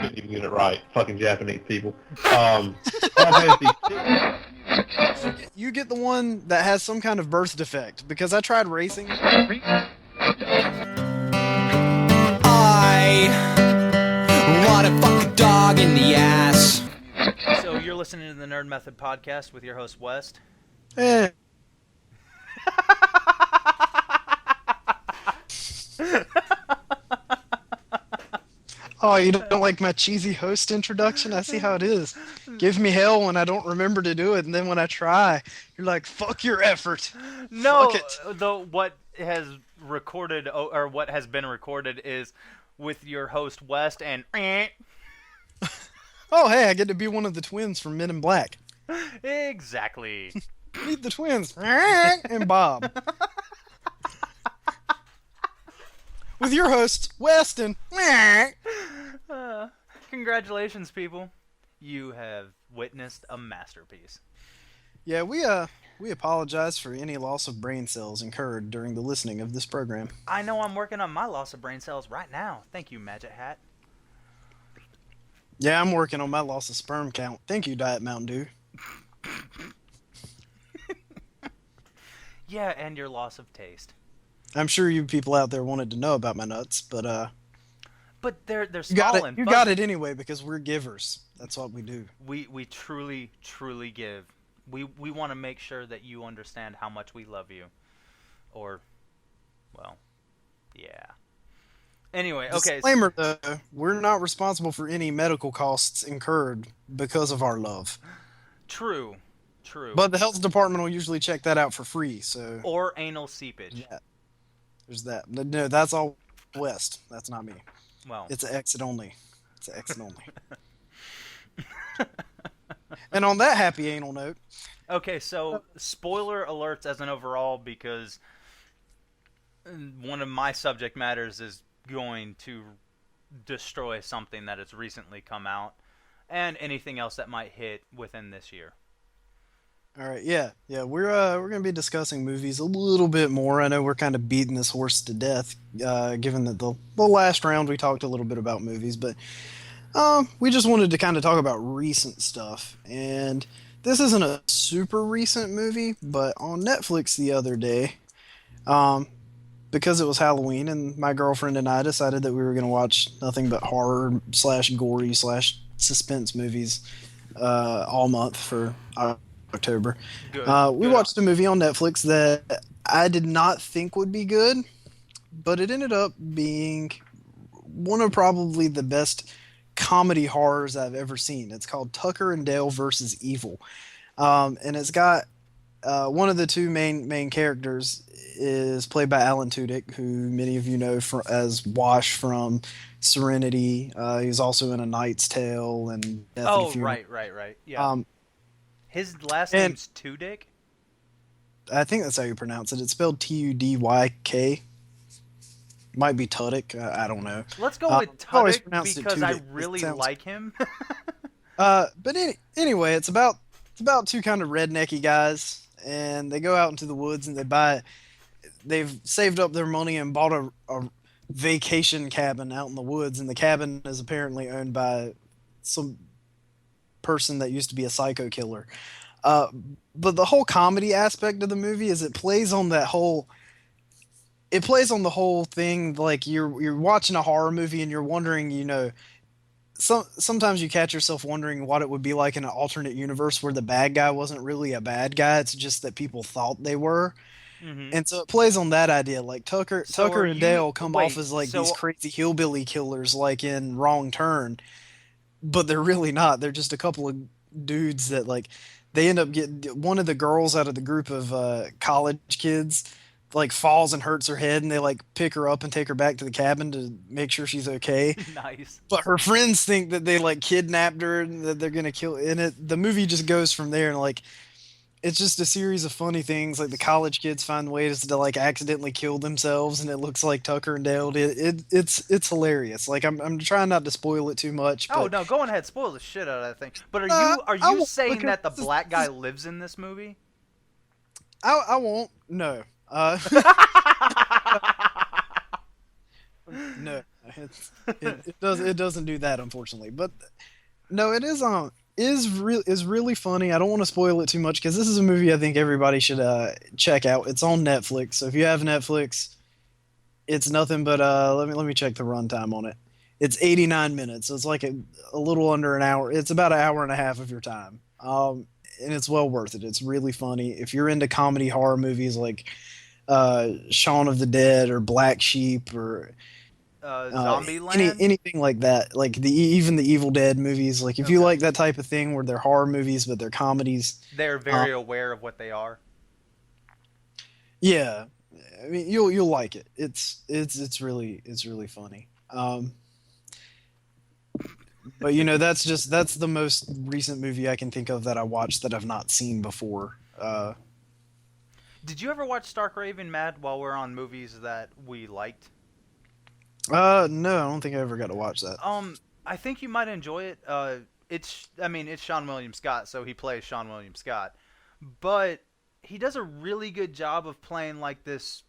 couldn't even get it right. Fucking Japanese people. Final Fantasy 6. You get the one that has some kind of birth defect because I tried racing. I wanna fuck a dog in the ass. So you're listening to the Nerd Method podcast with your host West. Eh. Oh, you don't like my cheesy host introduction? I see how it is. Give me hell when I don't remember to do it, and then when I try, you're like, fuck your effort. No, Fuck it. what has recorded or what has been recorded is with your host West and Oh, hey, I get to be one of the twins from Men in Black. exactly. Meet the twins. And Bob. With your hosts, Weston. Congratulations, people. You have witnessed a masterpiece. Yeah, we apologize for any loss of brain cells incurred during the listening of this program. I know I'm working on my loss of brain cells right now. Thank you, Magic Hat. Yeah, I'm working on my loss of sperm count. Thank you, Diet Mountain Dew. Yeah, and your loss of taste. I'm sure you people out there wanted to know about my nuts, but they're you small got it. and You fuzzy. got it anyway because we're givers. That's what we do. We truly give. We want to make sure that you understand how much we love you. Or, well, yeah. Anyway, okay. Disclaimer though, we're not responsible for any medical costs incurred because of our love. True. But the health department will usually check that out for free, so... Or anal seepage. Yeah. There's that. No, that's all West. That's not me. Well. It's an exit only. It's an exit only. And on that happy anal note... Okay, so spoiler alerts as an overall, because one of my subject matters is going to destroy something that has recently come out, and anything else that might hit within this year. All right, yeah, we're gonna be discussing movies a little bit more. I know we're kind of beating this horse to death, given that the last round we talked a little bit about movies, but we just wanted to kind of talk about recent stuff. And this isn't a super recent movie, but on Netflix the other day, because it was Halloween, and my girlfriend and I decided that we were gonna watch nothing but horror / gory / suspense movies all month for October. We watched a movie on Netflix that I did not think would be good, but it ended up being one of probably the best comedy horrors I've ever seen. It's called Tucker and Dale versus Evil, and it's got one of the two main characters is played by Alan Tudyk, who many of you know as Wash from Serenity. He's also in A Knight's Tale and Death and Funeral. Right. Yeah. His last name's Tudyk? I think that's how you pronounce it. It's spelled Tudyk. Might be Tudyk. I don't know. Let's go with Tudyk because I Tudyk. really like him. But anyway, it's about two kind of rednecky guys, and they go out into the woods and they've saved up their money and bought a vacation cabin out in the woods, and the cabin is apparently owned by some person that used to be a psycho killer. But the whole comedy aspect of the movie is it plays on the whole thing, like you're watching a horror movie and you're wondering, sometimes you catch yourself wondering what it would be like in an alternate universe where the bad guy wasn't really a bad guy, it's just that people thought they were. Mm-hmm. And so it plays on that idea, like Tucker and Dale come off as like these crazy hillbilly killers like in Wrong Turn, but they're really not. They're just a couple of dudes that like they end up getting one of the girls out of the group of college kids like falls and hurts her head, and they like pick her up and take her back to the cabin to make sure she's okay. Nice. But her friends think that they like kidnapped her and that they're gonna kill. And the movie just goes from there, and like it's just a series of funny things. Like the college kids find ways to like accidentally kill themselves, and it looks like Tucker and Dale did. It's hilarious. Like I'm trying not to spoil it too much. Oh but, no, go ahead, spoil the shit out of that thing. But are you saying that the black guy lives in this movie? I won't. No. No. it doesn't do that, unfortunately. But no, it is really funny. I don't want to spoil it too much because this is a movie I think everybody should check out. It's on Netflix, so if you have Netflix, it's nothing but let me check the runtime on it. It's 89 minutes, so it's like a little under an hour. It's about an hour and a half of your time. And it's well worth it. It's really funny. If you're into comedy horror movies like Shaun of the Dead or Black Sheep or Zombieland. anything like that, like even the Evil Dead movies, like if you like that type of thing where they're horror movies but they're comedies, they're very aware of what they are. Yeah, I mean you'll like it. It's really funny. But that's the most recent movie I can think of that I watched that I've not seen before. Did you ever watch Stark Raven Mad while we're on movies that we liked? No, I don't think I ever got to watch that. I think you might enjoy it. It's Sean William Scott, so he plays Sean William Scott, but he does a really good job of playing like this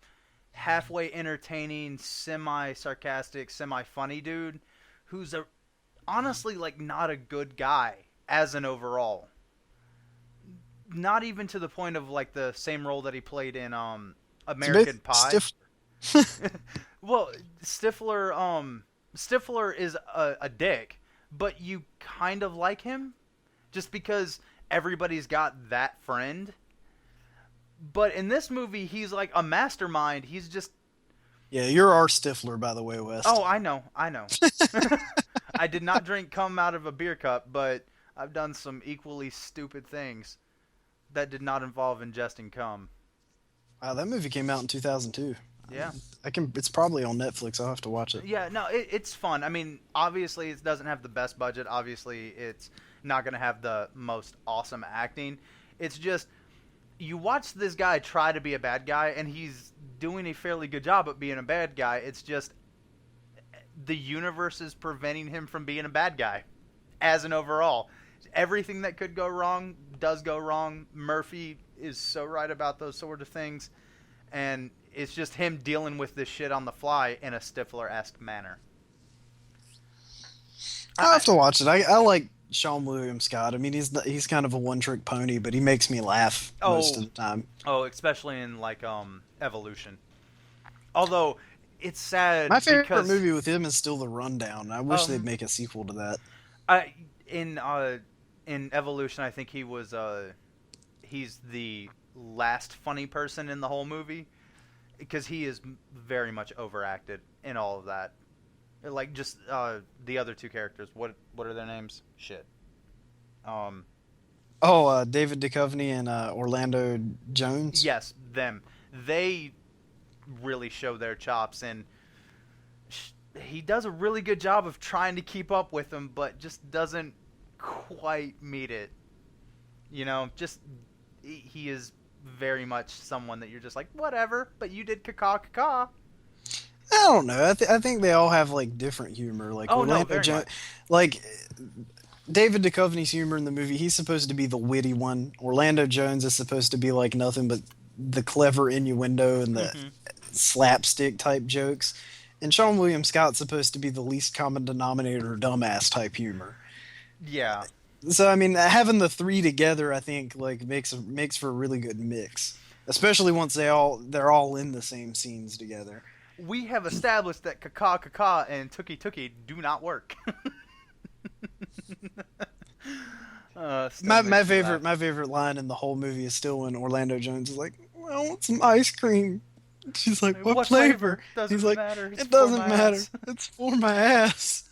halfway entertaining, semi-sarcastic, semi-funny dude who's honestly like not a good guy as an overall. Not even to the point of like the same role that he played in American Pie. Well, Stifler is a dick, but you kind of like him just because everybody's got that friend. But in this movie, he's like a mastermind. He's just... Yeah, you're our Stifler, by the way, West. Oh, I know. I did not drink cum out of a beer cup, but I've done some equally stupid things that did not involve ingesting cum. Wow, that movie came out in 2002. Yeah. It's probably on Netflix. I'll have to watch it. Yeah, no, it's fun. I mean, obviously it doesn't have the best budget. Obviously it's not going to have the most awesome acting. It's just, you watch this guy try to be a bad guy, and he's doing a fairly good job at being a bad guy. It's just the universe is preventing him from being a bad guy as an overall. Everything that could go wrong does go wrong. Murphy is so right about those sort of things. And it's just him dealing with this shit on the fly in a Stifler-esque manner. I'll have to watch it. I like Sean William Scott. I mean, he's kind of a one-trick pony, but he makes me laugh most of the time. Oh, especially in like Evolution. Although it's sad. My favorite movie with him is still The Rundown. I wish they'd make a sequel to that. In Evolution, I think he's the last funny person in the whole movie, because he is very much overacted in all of that. Like just the other two characters. What are their names? Shit. David Duchovny and Orlando Jones. Yes, them. They really show their chops, and he does a really good job of trying to keep up with them, but just doesn't quite meet it. Just he is very much someone that you're just like, whatever, but you did caca. I don't know. I think they all have like different humor. Like Orlando Jones, like David Duchovny's humor in the movie, he's supposed to be the witty one. Orlando Jones is supposed to be like nothing but the clever innuendo and the slapstick type jokes. And Sean William Scott's supposed to be the least common denominator, dumbass type humor. Yeah. So I mean, having the three together, I think like makes for a really good mix, especially once they're all in the same scenes together. We have established that caca and tookie do not work. My favorite line in the whole movie is still when Orlando Jones is like, "I want some ice cream." She's like, "What flavor?" He's like, "It doesn't matter. It's for my ass."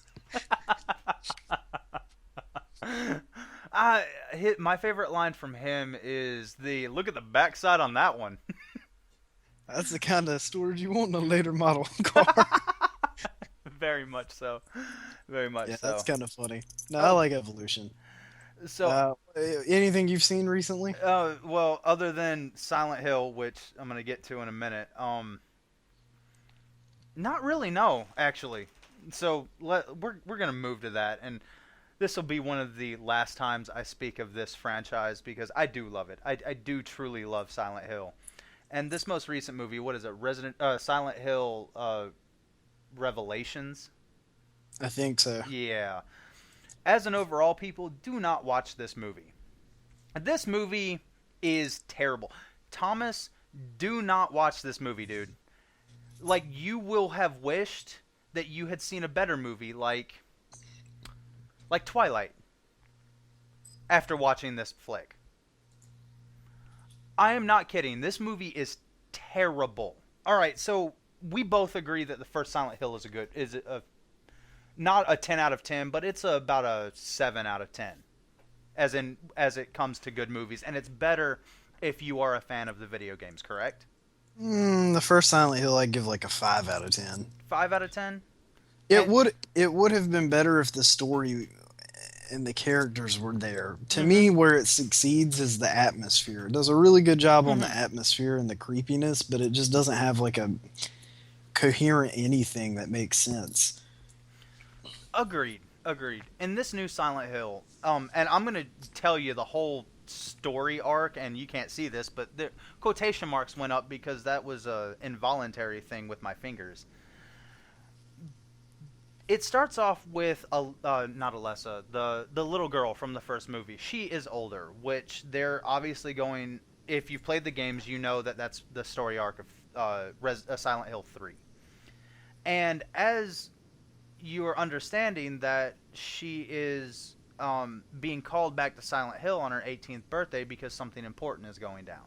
My favorite line from him is the "Look at the backside on that one." That's the kind of storage you want in a later model car. Very much so. Very much so. That's kind of funny. No, I like Evolution. So, anything you've seen recently? Well, other than Silent Hill, which I'm going to get to in a minute. Not really, no, actually. So, we're going to move to that, and this will be one of the last times I speak of this franchise because I do love it. I do truly love Silent Hill. And this most recent movie, what is it? Silent Hill Revelations I think so. Yeah. As an overall, people, do not watch this movie. This movie is terrible. Thomas, do not watch this movie, dude. Like, you will have wished that you had seen a better movie, like Twilight, after watching this flick. I am not kidding. This movie is terrible. All right, so we both agree that the first Silent Hill is not a 10 out of 10, but it's about a 7 out of 10 as it comes to good movies, and it's better if you are a fan of the video games, correct? The first Silent Hill I'd give like a 5 out of 10. 5 out of 10? It would have been better if the story and the characters were there. To me, where it succeeds is the atmosphere. It does a really good job on the atmosphere and the creepiness, but it just doesn't have like a coherent anything that makes sense. Agreed. In this new Silent Hill, and I'm going to tell you the whole story arc, and you can't see this, but the quotation marks went up because that was a involuntary thing with my fingers. It starts off with not Alessa, the little girl from the first movie. She is older, which they're obviously going. If you've played the games, you know that that's the story arc of Silent Hill 3. And as you are understanding that she is being called back to Silent Hill on her 18th birthday because something important is going down.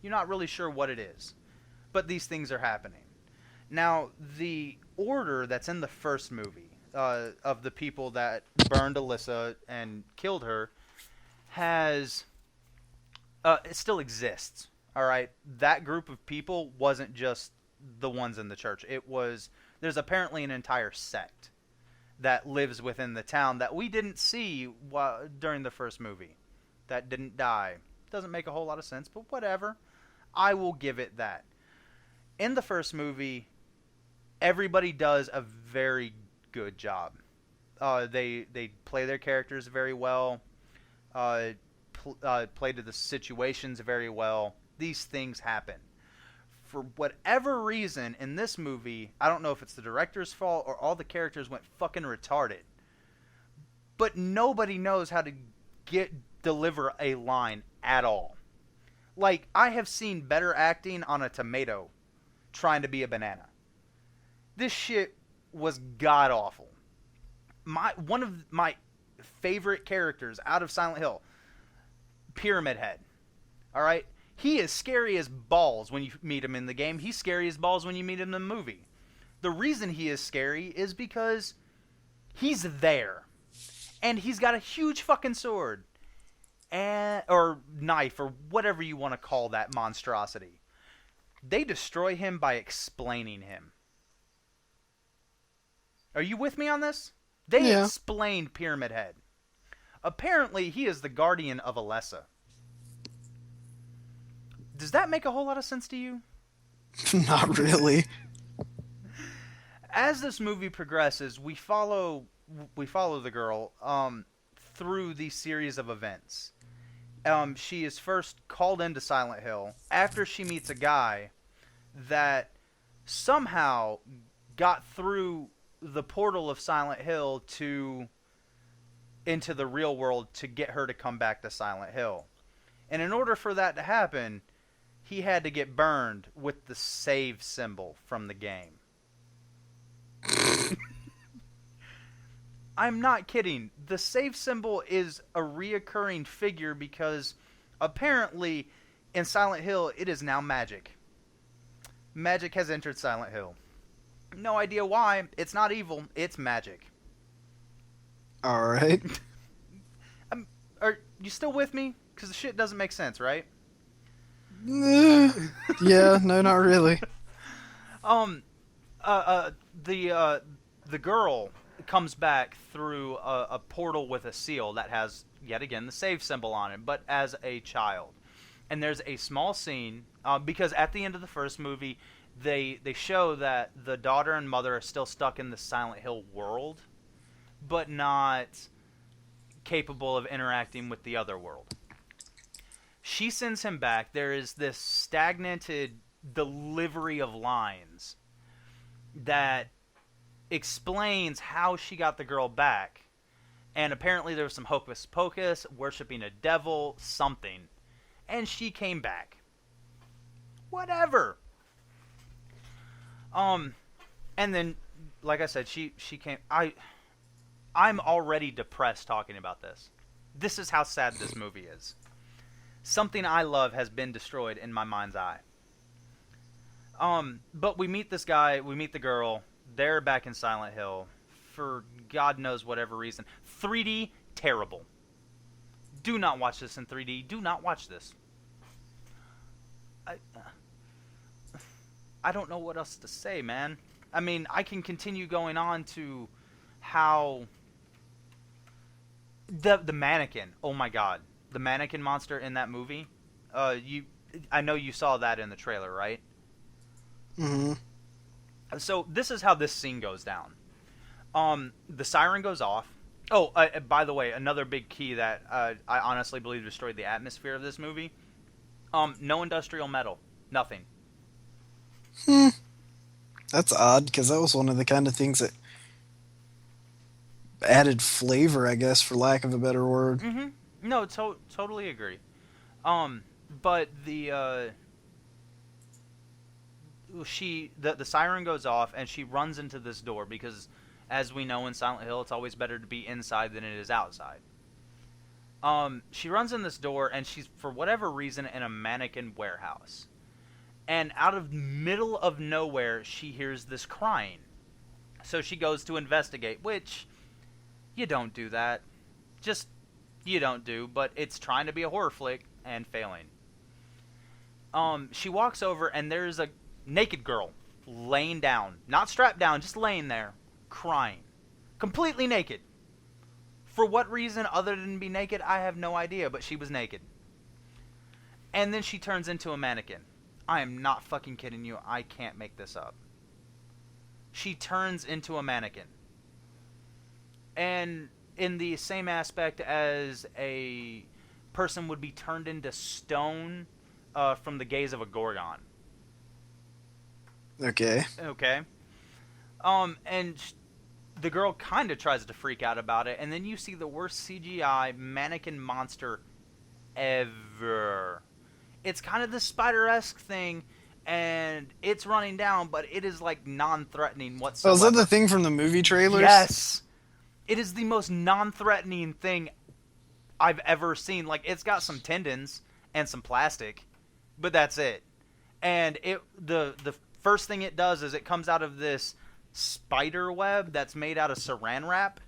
You're not really sure what it is, but these things are happening. Now, the order that's in the first movie of the people that burned Alyssa and killed her has it still exists. All right, that group of people wasn't just the ones in the church. There's apparently an entire sect that lives within the town that we didn't see during the first movie, that didn't die. Doesn't make a whole lot of sense, but whatever. I will give it that. In the first movie, everybody does a very good job. They play their characters very well, play to the situations very well. These things happen. For whatever reason, in this movie, I don't know if it's the director's fault or all the characters went fucking retarded, but nobody knows how to deliver a line at all. Like, I have seen better acting on a tomato trying to be a banana. This shit was god-awful. One of my favorite characters out of Silent Hill, Pyramid Head. Alright? He is scary as balls when you meet him in the game. He's scary as balls when you meet him in the movie. The reason he is scary is because he's there. And he's got a huge fucking sword. Or knife, or whatever you want to call that monstrosity. They destroy him by explaining him. Are you with me on this? They explained Pyramid Head. Apparently, he is the guardian of Alessa. Does that make a whole lot of sense to you? Not really. As this movie progresses, we follow the girl through these series of events. She is first called into Silent Hill after she meets a guy that somehow got through the portal of Silent Hill into the real world to get her to come back to Silent Hill. And in order for that to happen, he had to get burned with the save symbol from the game. I'm not kidding. The save symbol is a reoccurring figure because apparently in Silent Hill it is now magic. Magic has entered Silent Hill. No idea why. It's not evil. It's magic. Alright. Are you still with me? Because the shit doesn't make sense, right? Yeah, no, not really. The girl comes back through a portal with a seal that has, yet again, the save symbol on it, but as a child. And there's a small scene, because at the end of the first movie, they show that the daughter and mother are still stuck in the Silent Hill world, but not capable of interacting with the other world. She sends him back. There is this stagnated delivery of lines that explains how she got the girl back. And apparently there was some hocus pocus, worshipping a devil, something. And she came back. Whatever. And then, like I said, she came. I'm already depressed talking about this. This is how sad this movie is. Something I love has been destroyed in my mind's eye. But we meet this guy, we meet the girl. They're back in Silent Hill for God knows whatever reason. 3D, terrible. Do not watch this in 3D. Do not watch this. I don't know what else to say, man. I mean, I can continue going on to how the mannequin. Oh my God, the mannequin monster in that movie. I know you saw that in the trailer, right? Mm-hmm. So this is how this scene goes down. The siren goes off. Oh, by the way, another big key that I honestly believe destroyed the atmosphere of this movie. No industrial metal. Nothing. That's odd, because that was one of the kind of things that added flavor, I guess, for lack of a better word. Mm-hmm. No, totally agree. But the siren goes off and she runs into this door because, as we know in Silent Hill, it's always better to be inside than it is outside. She runs in this door and she's, for whatever reason, in a mannequin warehouse. And out of middle of nowhere, she hears this crying. So she goes to investigate, which you don't do that. Just, you don't do, but it's trying to be a horror flick and failing. She walks over and there's a naked girl laying down. Not strapped down, just laying there, crying. Completely naked. For what reason other than be naked, I have no idea, but she was naked. And then she turns into a mannequin. I am not fucking kidding you. I can't make this up. She turns into a mannequin. And in the same aspect as a person would be turned into stone from the gaze of a Gorgon. Okay. Okay. And the girl kind of tries to freak out about it, and then you see the worst CGI mannequin monster ever. It's kind of the Spider-esque thing, and it's running down, but it is like non-threatening whatsoever. Oh, is that the thing from the movie trailers? Yes. It is the most non-threatening thing I've ever seen. Like, it's got some tendons and some plastic, but that's it. And the first thing it does is it comes out of this spider web that's made out of saran wrap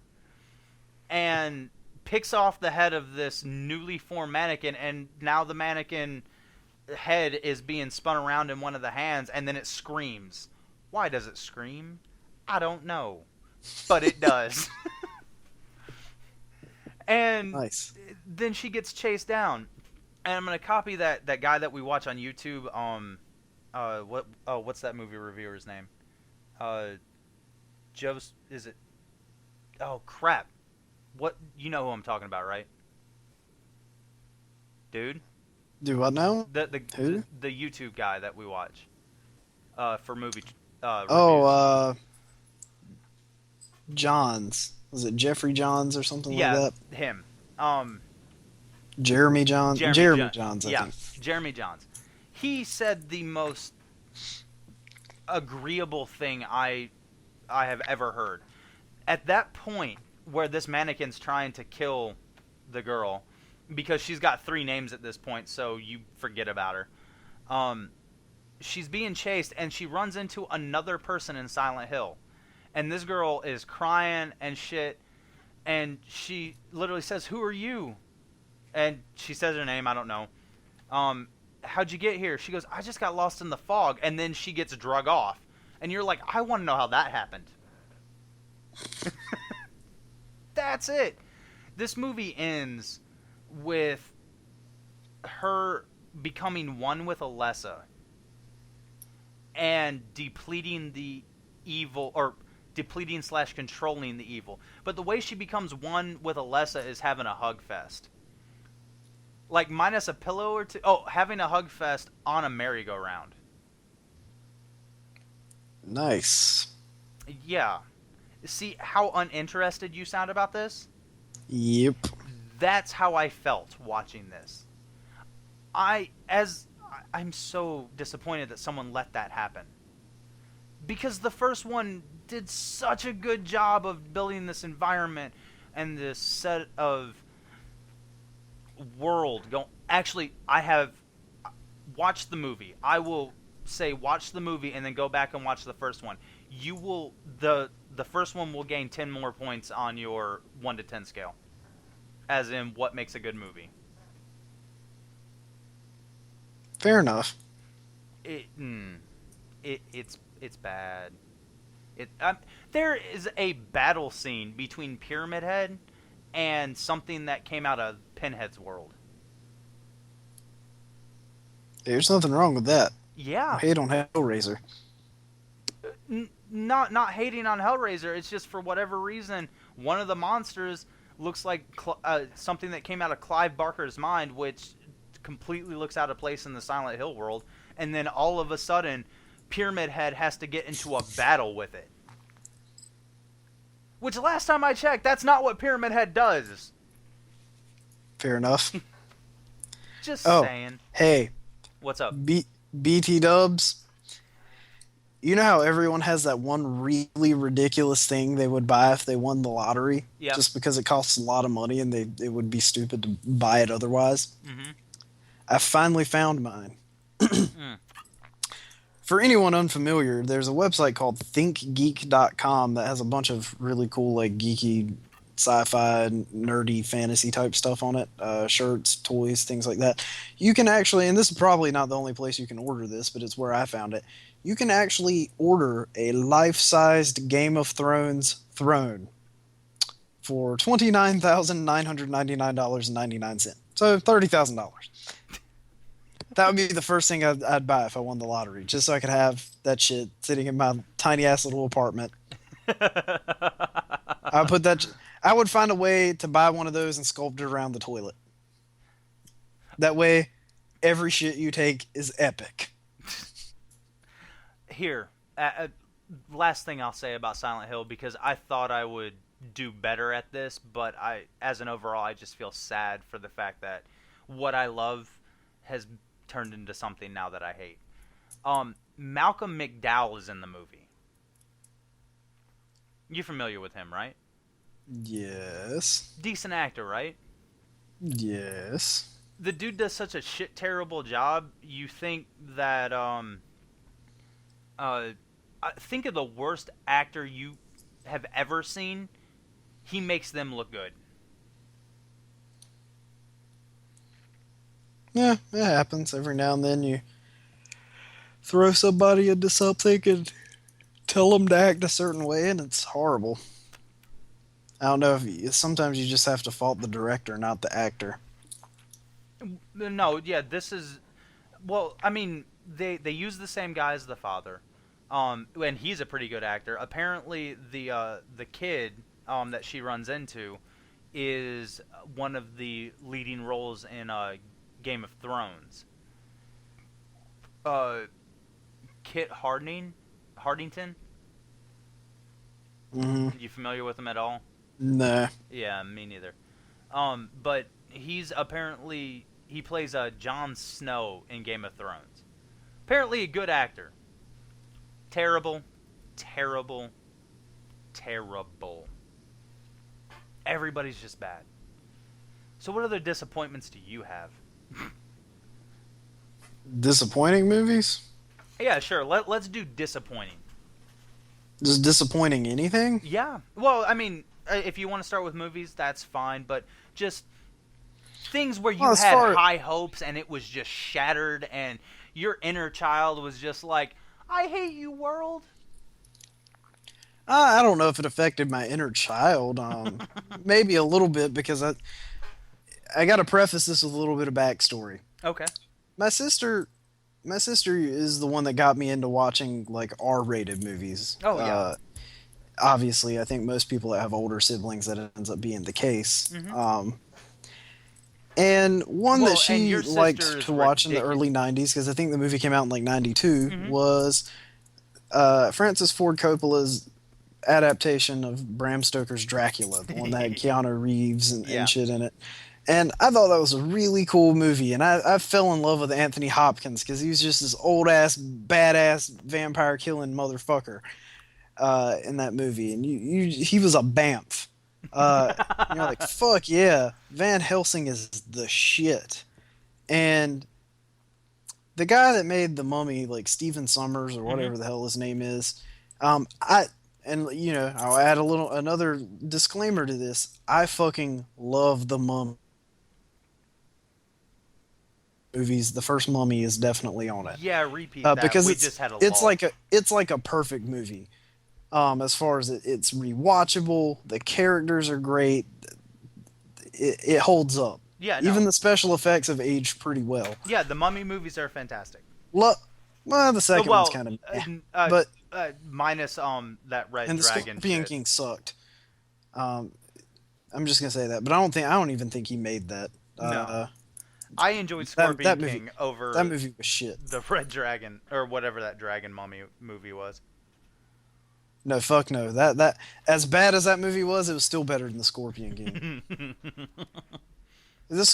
and picks off the head of this newly formed mannequin, and now the mannequin head is being spun around in one of the hands, and then it screams. Why does it scream? I don't know, but it does. And Nice. then she gets chased down, and I'm gonna copy that guy that we watch on YouTube. What's that movie reviewer's name? Joe's, is it? Oh crap! What, you know who I'm talking about, right? Dude. Do what now? The YouTube guy that we watch for movie reviews. Johns. Was it Jeffrey Johns or something like that? Him. Jeremy Johns. Jeremy Johns, I yeah, think. Jeremy Johns. He said the most agreeable thing I have ever heard. At that point where this mannequin's trying to kill the girl, because she's got 3 names at this point, so you forget about her. She's being chased, and she runs into another person in Silent Hill. And this girl is crying and shit, and she literally says, "Who are you?" And she says her name, I don't know. How'd you get here? She goes, "I just got lost in the fog." And then she gets drug off. And you're like, I want to know how that happened. That's it. This movie ends with her becoming one with Alessa and depleting the evil, or depleting / controlling the evil. But the way she becomes one with Alessa is having a hug fest. Like, minus a pillow or two. Oh, having a hug fest on a merry-go-round. Nice. Yeah. See how uninterested you sound about this? Yep. That's how I felt watching this. I'm so disappointed that someone let that happen. Because the first one did such a good job of building this environment and this set of world. Actually, I have watched the movie. I will say watch the movie and then go back and watch the first one. You will the first one will gain 10 more points on your 1 to 10 scale. As in what makes a good movie. Fair enough. It's bad. There is a battle scene between Pyramid Head and something that came out of Pinhead's world. There's nothing wrong with that. Yeah. I hate on Hellraiser. Not hating on Hellraiser. It's just for whatever reason, one of the monsters looks like something that came out of Clive Barker's mind, which completely looks out of place in the Silent Hill world. And then all of a sudden, Pyramid Head has to get into a battle with it. Which, last time I checked, that's not what Pyramid Head does. Fair enough. Just saying. Hey. What's up? BT dubs. You know how everyone has that one really ridiculous thing they would buy if they won the lottery? Yep. Just because it costs a lot of money and it would be stupid to buy it otherwise? Mm-hmm. I finally found mine. For anyone unfamiliar, there's a website called thinkgeek.com that has a bunch of really cool, like, geeky, sci-fi, nerdy, fantasy type stuff on it. Shirts, toys, things like that. You can actually, and this is probably not the only place you can order this, but it's where I found it. You can actually order a life-sized Game of Thrones throne for $29,999.99. So $30,000. That would be the first thing I'd buy if I won the lottery, just so I could have that shit sitting in my tiny-ass little apartment. I would find a way to buy one of those and sculpt it around the toilet. That way, every shit you take is epic. Here, last thing I'll say about Silent Hill, because I thought I would do better at this, but as an overall, I just feel sad for the fact that what I love has turned into something now that I hate. Malcolm McDowell is in the movie. You're familiar with him, right? Yes. Decent actor, right? Yes. The dude does such a shit terrible job. You think that think of the worst actor you have ever seen. He makes them look good. Yeah, it happens. Every now and then you throw somebody into something and tell them to act a certain way, and it's horrible. I don't know if sometimes you just have to fault the director, not the actor. No, yeah, this is... Well, I mean, they use the same guy as the father. And he's a pretty good actor. Apparently, the kid that she runs into is one of the leading roles in Game of Thrones. Kit Harington? Mm-hmm. You familiar with him at all? Nah. Yeah, me neither. But he's apparently... He plays Jon Snow in Game of Thrones. Apparently a good actor. Terrible. Terrible. Terrible. Everybody's just bad. So what other disappointments do you have? Disappointing movies? Yeah, sure. Let's do disappointing. Just disappointing anything? Yeah. Well, I mean, if you want to start with movies, that's fine. But just things where you had high hopes and it was just shattered and your inner child was just like, I hate you, world. I don't know if it affected my inner child. Maybe a little bit, because I got to preface this with a little bit of backstory. Okay. My sister is the one that got me into watching, like, R-rated movies. Oh, yeah. Obviously, I think most people that have older siblings, that ends up being the case. Mm-hmm. And one that she liked to watch in the ridiculous. early 90s, because I think the movie came out in, like, 92, Mm-hmm. was Francis Ford Coppola's adaptation of Bram Stoker's Dracula, the one that had Keanu Reeves Yeah. and shit in it. And I thought that was a really cool movie, and I fell in love with Anthony Hopkins because he was just this old ass badass vampire killing motherfucker in that movie, and he was a bamf. You're like, fuck yeah, Van Helsing is the shit. And the guy that made The Mummy, like Stephen Sommers or whatever the hell his name is, I'll add another disclaimer to this. I fucking love The Mummy movies. The first Mummy is definitely on it. Yeah, repeat that. Because we it's just had a it's lull. like a perfect movie. As far as it's rewatchable, the characters are great. It holds up. Yeah, no. Even the special effects have aged pretty well. Yeah, the Mummy movies are fantastic. Well, the second one's kind of but minus that Red and the Dragon Scorpion shit. King sucked. I'm just gonna say that, but I don't even think he made that. No. I enjoyed Scorpion movie, King over that movie was shit. the Red Dragon or whatever that Dragon Mummy movie was. No, fuck no. That as bad as that movie was, it was still better than the Scorpion King. The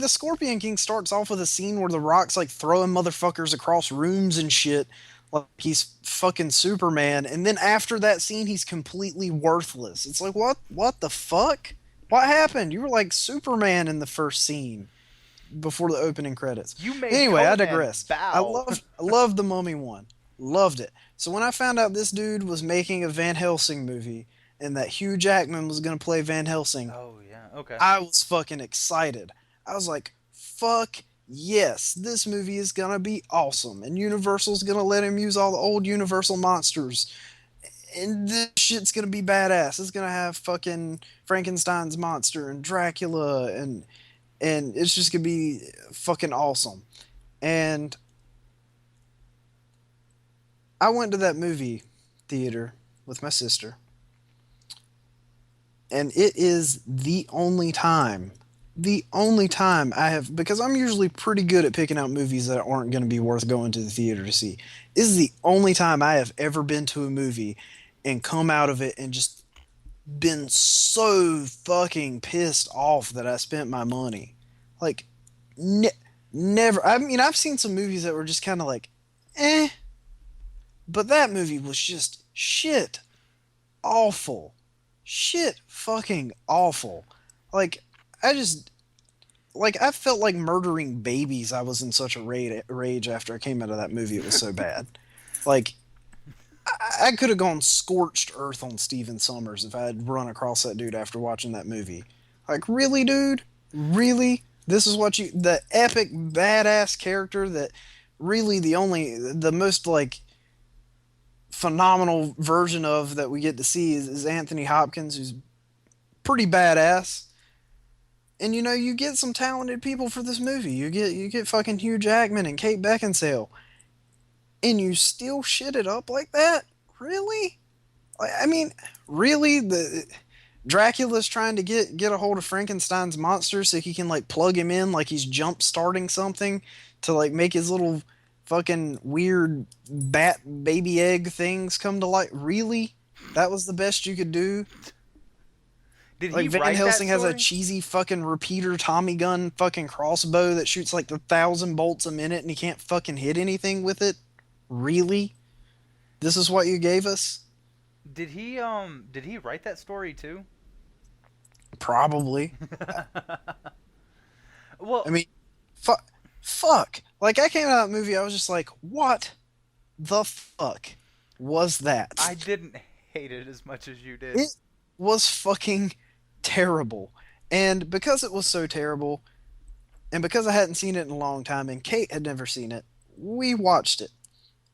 Scorpion King starts off with a scene where the Rock's like throwing motherfuckers across rooms and shit, like he's fucking Superman, and then after that scene, he's completely worthless. It's like what the fuck? What happened? You were like Superman in the first scene before the opening credits. Anyway, I digress. I love the Mummy one. Loved it. So when I found out this dude was making a Van Helsing movie and that Hugh Jackman was going to play Van Helsing, Oh yeah, okay. I was fucking excited. I was like, fuck yes, this movie is going to be awesome. And Universal's going to let him use all the old Universal monsters. And this shit's going to be badass. It's going to have fucking Frankenstein's monster and Dracula and it's just going to be fucking awesome. And I went to that movie theater with my sister, and it is the only time I have, because I'm usually pretty good at picking out movies that aren't going to be worth going to the theater to see. This is the only time I have ever been to a movie and come out of it and just been so fucking pissed off that I spent my money. Like, never. I mean, I've seen some movies that were just kind of like, eh. But that movie was just shit. Awful. Shit fucking awful. Like, I felt like murdering babies. I was in such a rage after I came out of that movie. It was so bad. Like, I could have gone scorched earth on Stephen Sommers if I had run across that dude after watching that movie. Like, really, dude? Really? This is what the epic badass character that really the most, like, phenomenal version of that we get to see is Anthony Hopkins, who's pretty badass. And you get some talented people for this movie. You get fucking Hugh Jackman and Kate Beckinsale, and you still shit it up like that? Really? I mean, really? The Dracula's trying to get a hold of Frankenstein's monster so he can like plug him in like he's jump starting something to like make his little fucking weird bat baby egg things come to light. Really? That was the best you could do? Did like he Van write Helsing that has a story? cheesy fucking repeater Tommy gun fucking crossbow that shoots like 1,000 bolts a minute and he can't fucking hit anything with it? Really? This is what you gave us? Did he write that story too? Probably. Well, I mean, fuck. Like, I came out of that movie, I was just like, what the fuck was that? I didn't hate it as much as you did. It was fucking terrible. And because it was so terrible, and because I hadn't seen it in a long time, and Kate had never seen it, we watched it.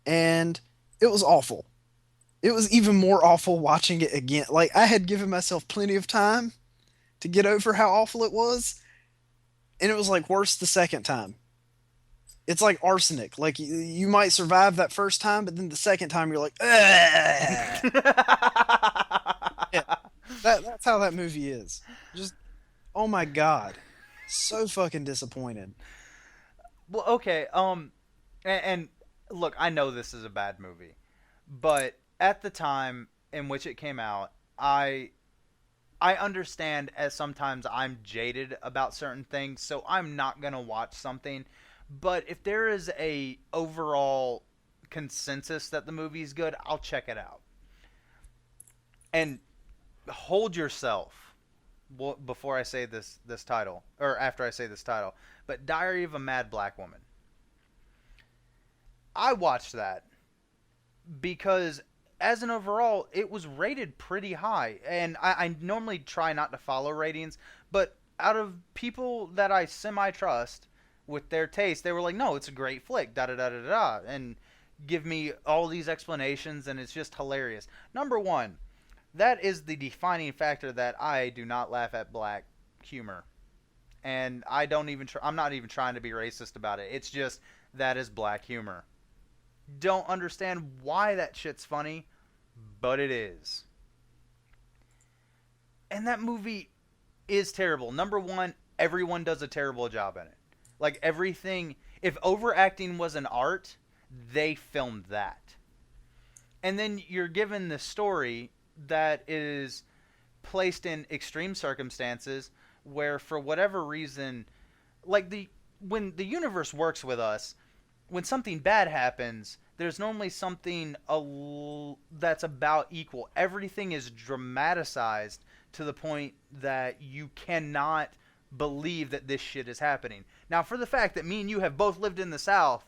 And it was awful. It was even more awful watching it again. Like, I had given myself plenty of time to get over how awful it was, and it was like worse the second time. It's like arsenic. Like, you might survive that first time, but then the second time you're like, yeah, that's how that movie is. Just, oh my god, so fucking disappointed. Well, okay. And look, I know this is a bad movie, but at the time, in which it came out, I understand as sometimes I'm jaded about certain things, so I'm not gonna watch something. But if there is a overall consensus that the movie's good, I'll check it out. And hold yourself before I say this title, or after I say this title. But Diary of a Mad Black Woman. I watched that because as an overall, it was rated pretty high. And I normally try not to follow ratings, but out of people that I semi-trust with their taste, they were like, no, it's a great flick, da-da-da-da-da, and give me all these explanations, and it's just hilarious. Number one, that is the defining factor that I do not laugh at black humor. And I don't even I'm not even trying to be racist about it. It's just that is black humor. Don't understand why that shit's funny, but it is. And that movie is terrible. Number one, everyone does a terrible job in it. Like everything, if overacting was an art, they filmed that. And then you're given this story that is placed in extreme circumstances where for whatever reason, like when the universe works with us, when something bad happens, there's normally something that's about equal. Everything is dramatized to the point that you cannot believe that this shit is happening. Now, for the fact that me and you have both lived in the South,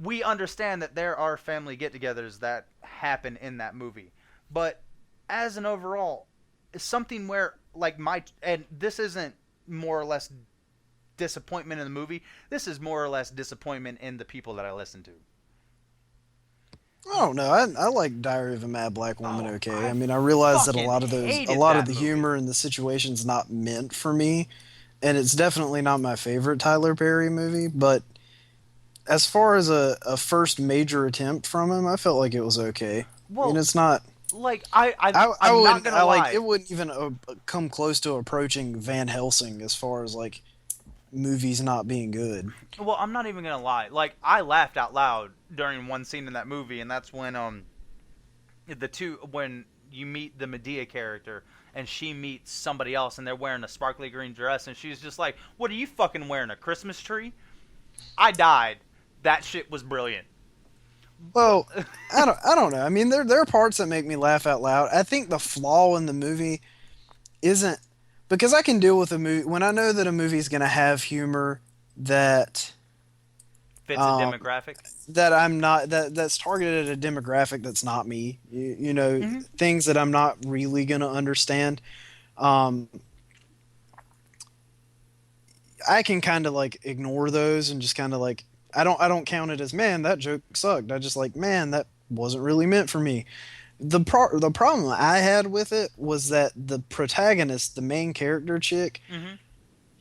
we understand that there are family get-togethers that happen in that movie. But as an overall, it's something where, like, and this isn't more or less disappointment in the movie. This is more or less disappointment in the people that I listen to. I don't know. I like Diary of a Mad Black Woman. I mean, I realize that a lot of the humor and the situation's not meant for me, and it's definitely not my favorite Tyler Perry movie. But as far as a first major attempt from him, I felt like it was okay. Well, I mean, it's not. Like I'm not gonna lie. Like, it wouldn't even come close to approaching Van Helsing as far as like movies not being good. Well, I'm not even gonna lie. Like, I laughed out loud during one scene in that movie, and that's when when you meet the Medea character and she meets somebody else, and they're wearing a sparkly green dress, and she's just like, "What are you fucking wearing? A Christmas tree?" I died. That shit was brilliant. Well, I don't know. I mean, there are parts that make me laugh out loud. I think the flaw in the movie isn't because I can deal with a movie when I know that a movie is going to have humor that fits a demographic that I'm not that's targeted at a demographic that's not me. You know, mm-hmm. Things that I'm not really going to understand. I can kind of like ignore those and just kind of like I don't count it as, man, that joke sucked. I just like, man, that wasn't really meant for me. The problem I had with it was that the protagonist, the main character chick, mm-hmm.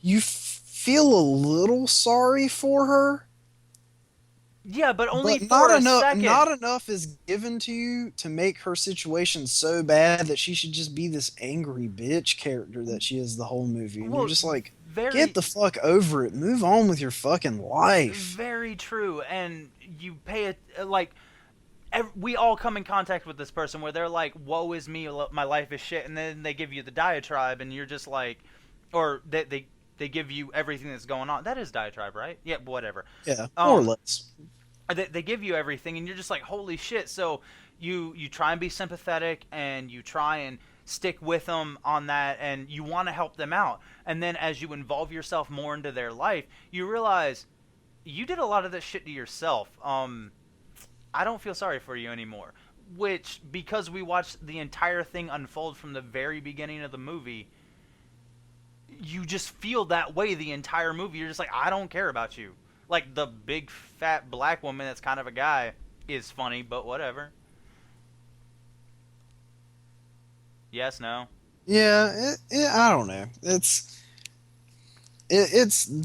you feel a little sorry for her. Yeah, but only but for a second. Not enough is given to you to make her situation so bad that she should just be this angry bitch character that she is the whole movie. And you're just like, get the fuck over it. Move on with your fucking life. Very true. And you pay it like we all come in contact with this person where they're like, "Woe is me, my life is shit," and then they give you the diatribe, and you're just like, or they give you everything that's going on. That is diatribe, right? Yeah, whatever. Yeah, more or less. They give you everything, and you're just like, holy shit. So you try and be sympathetic, and you try and stick with them on that, and you want to help them out. And then as you involve yourself more into their life, you realize you did a lot of this shit to yourself. I don't feel sorry for you anymore. Which, because we watched the entire thing unfold from the very beginning of the movie, you just feel that way the entire movie. You're just like, I don't care about you. Like, the big, fat black woman that's kind of a guy is funny, but whatever. Yes, no? Yeah, I don't know. It's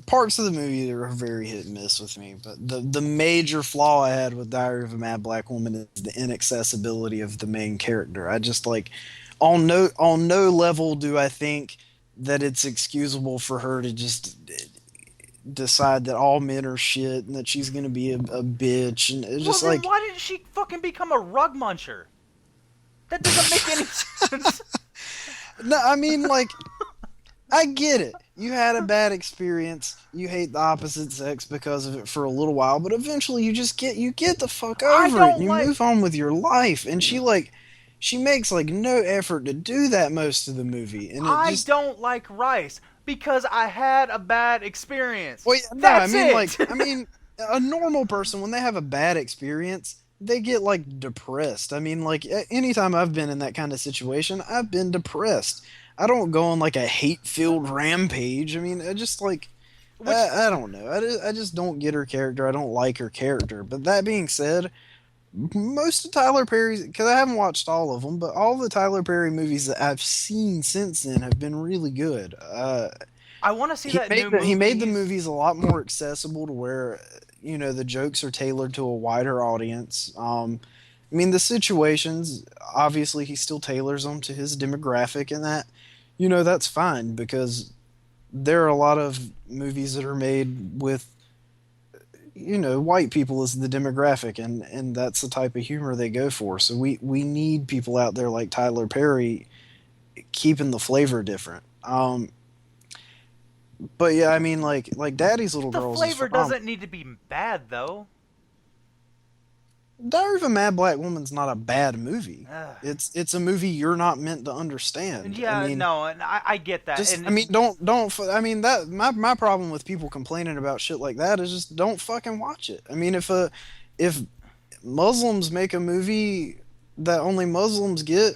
parts of the movie that are very hit and miss with me. But the major flaw I had with Diary of a Mad Black Woman is the inaccessibility of the main character. I just like, on no level do I think that it's excusable for her to just decide that all men are shit and that she's gonna be a bitch, and it's just well, like, why did she fucking become a rug muncher? That doesn't make any sense. No, I mean, like, I get it. You had a bad experience. You hate the opposite sex because of it for a little while, but eventually you get the fuck I over it don't and you like- move on with your life. And she makes like no effort to do that most of the movie, and I don't like rice because I had a bad experience. Well, yeah, no, That's I mean, it. like, I mean, a normal person when they have a bad experience, they get like depressed. I mean, like, anytime I've been in that kind of situation, I've been depressed. I don't go on like a hate-filled rampage. I mean, I just like, I don't know. I just don't get her character. I don't like her character. But that being said, most of Tyler Perry's, because I haven't watched all of them, but all the Tyler Perry movies that I've seen since then have been really good. I want to see that new movie. He made the movies a lot more accessible to where, you know, the jokes are tailored to a wider audience. I mean, the situations, obviously, he still tailors them to his demographic, and that, you know, that's fine because there are a lot of movies that are made with, you know, white people as the demographic, and that's the type of humor they go for. So we need people out there like Tyler Perry keeping the flavor different. But yeah, I mean, like Daddy's Little The Girls. flavor doesn't need to be bad, though. Diary of a Mad Black Woman's not a bad movie. Ugh. It's a movie you're not meant to understand. Yeah, I mean, no, and I get that. just and I mean, don't. I mean, that my problem with people complaining about shit like that is just don't fucking watch it. I mean, if Muslims make a movie that only Muslims get,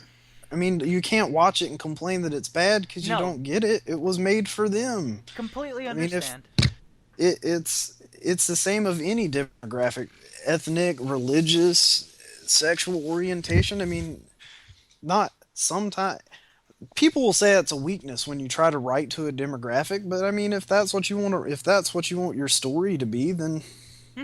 I mean, you can't watch it and complain that it's bad because you No. don't get it. It was made for them. completely I mean, understand. It's the same of any demographic, ethnic, religious, sexual orientation. I mean, not sometimes people will say it's a weakness when you try to write to a demographic, but I mean, if that's what you want your story to be, then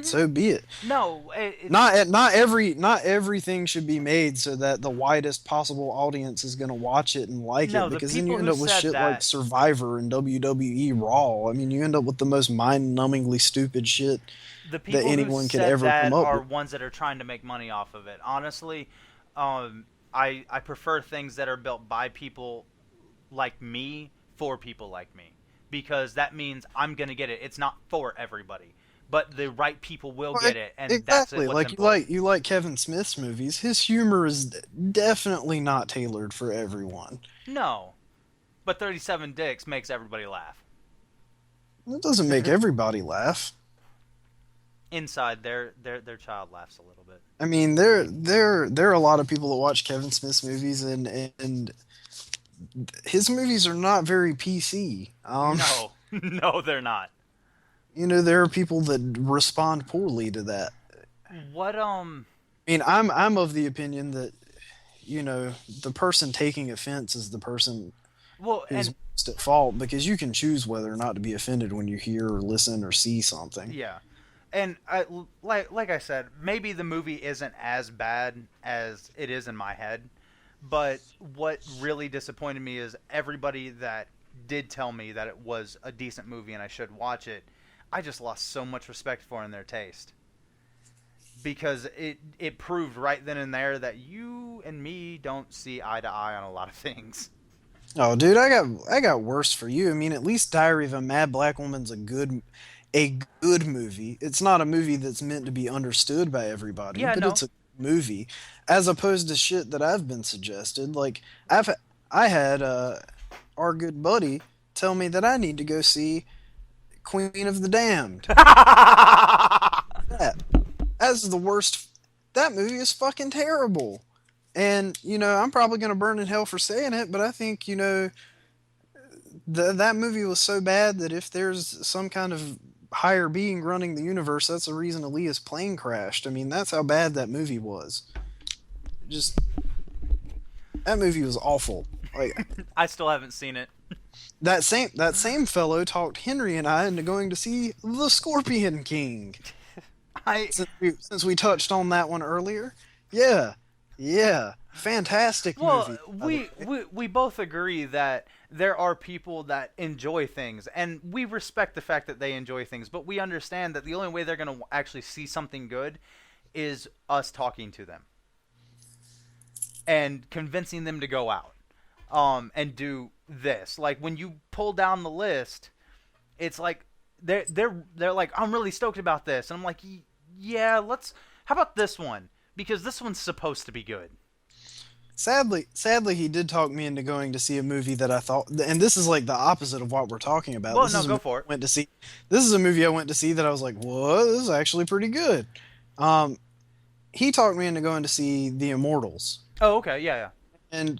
so be it. No, Not everything should be made so that the widest possible audience is going to watch it and like No, it, the because then you people end who up with said shit like that- Survivor and WWE Raw. I mean, you end up with the most mind-numbingly stupid shit. the people anyone who could said ever that come up are with. ones that are trying to make money off of it. Honestly, I prefer things that are built by people like me for people like me, because that means I'm gonna get it. It's not for everybody, but the right people will get it, and that's Exactly. it. Like you like Kevin Smith's movies. His humor is definitely not tailored for everyone. No, but 37 Dicks makes everybody laugh. It doesn't make everybody laugh. Inside, their child laughs a little bit. I mean, there are a lot of people that watch Kevin Smith's movies, and his movies are not very PC. No, no, they're not. You know, there are people that respond poorly to that. What I mean, I'm of the opinion that, you know, the person taking offense is the person well, who's and most at fault, because you can choose whether or not to be offended when you hear or listen or see something. yeah. And like I said, maybe the movie isn't as bad as it is in my head, but what really disappointed me is everybody that did tell me that it was a decent movie and I should watch it, I just lost so much respect for in their taste. Because it proved right then and there that you and me don't see eye to eye on a lot of things. Oh, dude, I got worse for you. I mean, at least Diary of a Mad Black Woman's a good movie. It's not a movie that's meant to be understood by everybody, Yeah, but no. it's a movie, as opposed to shit that I've been suggested. Like I had our good buddy tell me that I need to go see Queen of the Damned. That's the worst. That movie is fucking terrible. And, you know, I'm probably going to burn in hell for saying it, but I think, you know, that movie was so bad that if there's some kind of higher being running the universe, that's the reason Aaliyah's plane crashed. I mean, that's how bad that movie was. Just, that movie was awful. Like, I still haven't seen it. that same fellow talked Henry and I into going to see The Scorpion King. Since we touched on that one earlier. Yeah, fantastic Well, movie. we both agree that there are people that enjoy things, and we respect the fact that they enjoy things, but we understand that the only way they're going to actually see something good is us talking to them. and convincing them to go out and do this. Like when you pull down the list, it's like they're like, I'm really stoked about this, and I'm like, yeah, how about this one, because this one's supposed to be good. Sadly, he did talk me into going to see a movie that I thought, and this is like the opposite of what we're talking about. Well, This no, is a go movie for it. I went to see. This is a movie I went to see that I was like, "What? This is actually pretty good." Um, he talked me into going to see The Immortals, Oh, okay, yeah. and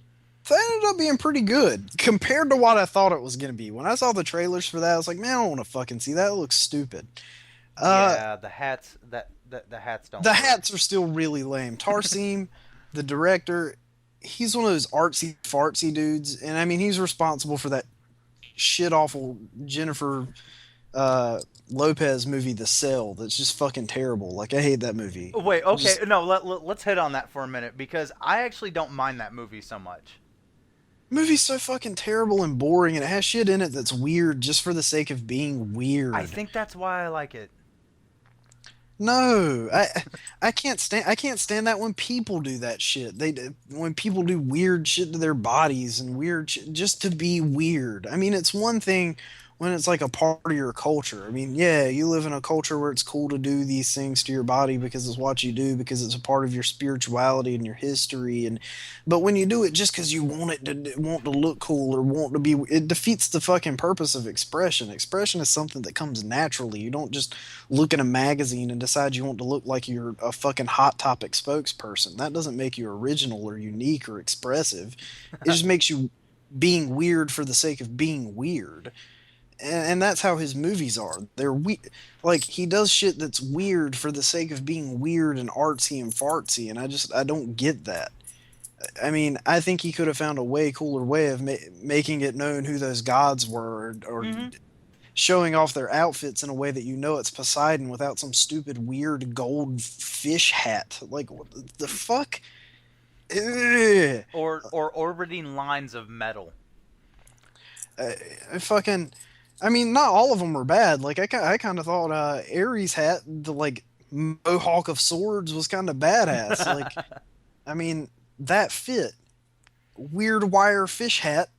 that ended up being pretty good compared to what I thought it was gonna be. When I saw the trailers for that, I was like, "Man, I don't want to fucking see that. It looks stupid." Yeah, the hats the hats don't The work. hats are still really lame. Tarsim, the director, he's one of those artsy fartsy dudes, and I mean he's responsible for that shit awful Jennifer Lopez movie, The Cell. That's just fucking terrible. Like I hate that movie. Wait, I okay, just- no, let's hit on that for a minute, because I actually don't mind that movie so much. movie's so fucking terrible and boring, and it has shit in it that's weird just for the sake of being weird. I think that's why I like it. No, I can't stand that when people do that shit. When people do weird shit to their bodies and weird shit just to be weird. I mean, it's one thing when it's like a part of your culture. I mean, yeah, you live in a culture where it's cool to do these things to your body because it's what you do, because it's a part of your spirituality and your history. But when you do it just because you want to look cool or want to be, it defeats the fucking purpose of expression. Expression is something that comes naturally. You don't just look in a magazine and decide you want to look like you're a fucking Hot Topic spokesperson. That doesn't make you original or unique or expressive. It just makes you being weird for the sake of being weird. And that's how his movies are. They're like he does shit that's weird for the sake of being weird and artsy and fartsy, and I don't get that. I mean, I think he could have found a way cooler way of making it known who those gods were, or showing off their outfits in a way that you know it's Poseidon without some stupid weird gold fish hat. Like what the fuck? Ugh. Or orbiting lines of metal. I mean, not all of them were bad. Like I kind of thought Ares' hat, the like mohawk of swords, was kind of badass. Like, I mean, that fit. Weird wire fish hat